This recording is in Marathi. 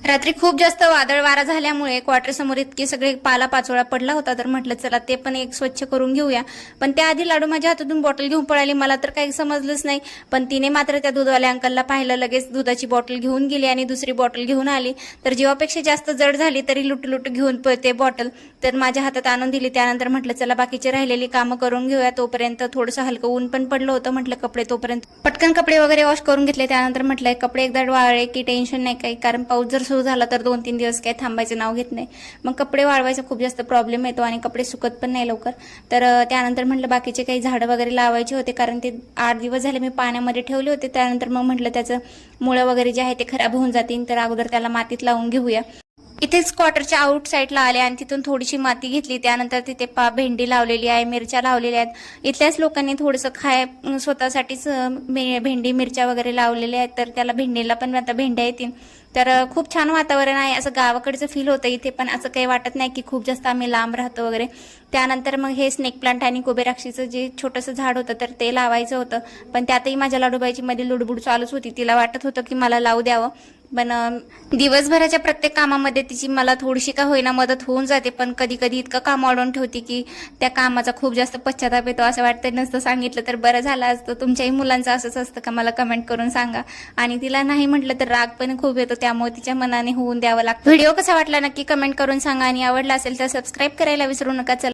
रात्री खूप जास्त वादळ वारा झाल्यामुळे क्वार्टर समोर इतके सगळे पालापाचोळा पडला होता, तर म्हटलं चला ते पण एक स्वच्छ करून घेऊया. पण त्याआधी लाडू माझ्या हातातून बॉटल घेऊन पळाली. मला तर काही समजलंच नाही, पण तिने मात्र त्या दूधवाल्या अंकलला पाहिलं, लगेच दुधाची बॉटल घेऊन गेली आणि दुसरी बॉटल घेऊन आली. तर जीवापेक्षा जास्त जड झाली तरी लुटू घेऊन पळते बॉटल, तर माझ्या हातात आणून दिली. त्यानंतर म्हटलं चला बाकीचे राहिलेली कामं करून घेऊया. तोपर्यंत थोडंसं हलकं ऊन पण पडलं होतं. म्हटलं कपडे तोपर्यंत पटकन कपडे वगैरे वॉश करून घेतले. त्यानंतर म्हटलं कपडे एकदा वाळले की टेन्शन नाही काही, कारण पाऊस जर सुरू झाला तर 2-3 दिवस काही थांबायचं नाव घेत नाही. मग कपडे वाळवायचा खूप जास्त प्रॉब्लेम येतो आणि कपडे सुकत पण नाही लवकर. तर त्यानंतर म्हटलं बाकीचे काही झाडं वगैरे लावायचे होते, कारण ते 8 दिवस झाले मी पाण्यामध्ये ठेवले होते. त्यानंतर मग म्हटलं त्याचं मुळं वगैरे जे आहे ते खराब होऊन जातील, तर अगोदर त्याला मातीत लावून घेऊया. इथेच क्वार्टरच्या आउट साईडला आले आणि तिथून थोडीशी माती घेतली. त्यानंतर तिथे भेंडी लावलेली आहे, मिरच्या लावलेल्या आहेत. इथल्याच लोकांनी थोडंसं स्वतःसाठीच भेंडी मिरच्या वगैरे लावलेल्या आहेत, तर त्याला भेंडीला पण आता भेंड्या येतील. तर खूप छान वातावरण आहे, असं गावाकडचं फील होतं इथे. पण असं काही वाटत नाही की खूप जास्त आम्ही लांब राहतो वगैरे. त्यानंतर मग हे स्नेक प्लांट आणि कुबेराक्षीचं जे छोटंसं झाड होतं तर ते लावायचं होतं, पण त्यातही माझ्या लाडूबाईची मध्ये लुडबुड चालूच होती. तिला वाटत होतं की मला लावू द्यावं, पण दिवसभराच्या प्रत्येक कामामध्ये तिची मला थोडीशी का होईना मदत होऊन जाते. पण कधी कधी इतकं काम वाढवून ठेवते की त्या कामाचा खूप जास्त पश्चाताप येतो. असं वाटतं नसतं सांगितलं तर बरं झालं असतं. तुमच्याही मुलांचं असंच असतं का मला कमेंट करून सांगा. आणि तिला नाही म्हटलं तर राग पण खूप येतो, त्यामुळे तिच्या मनाने होऊन द्यावं लागतं. व्हिडिओ कसा वाटला नक्की कमेंट करून सांगा आणि आवडला असेल तर सबस्क्राईब करायला विसरू नका. चला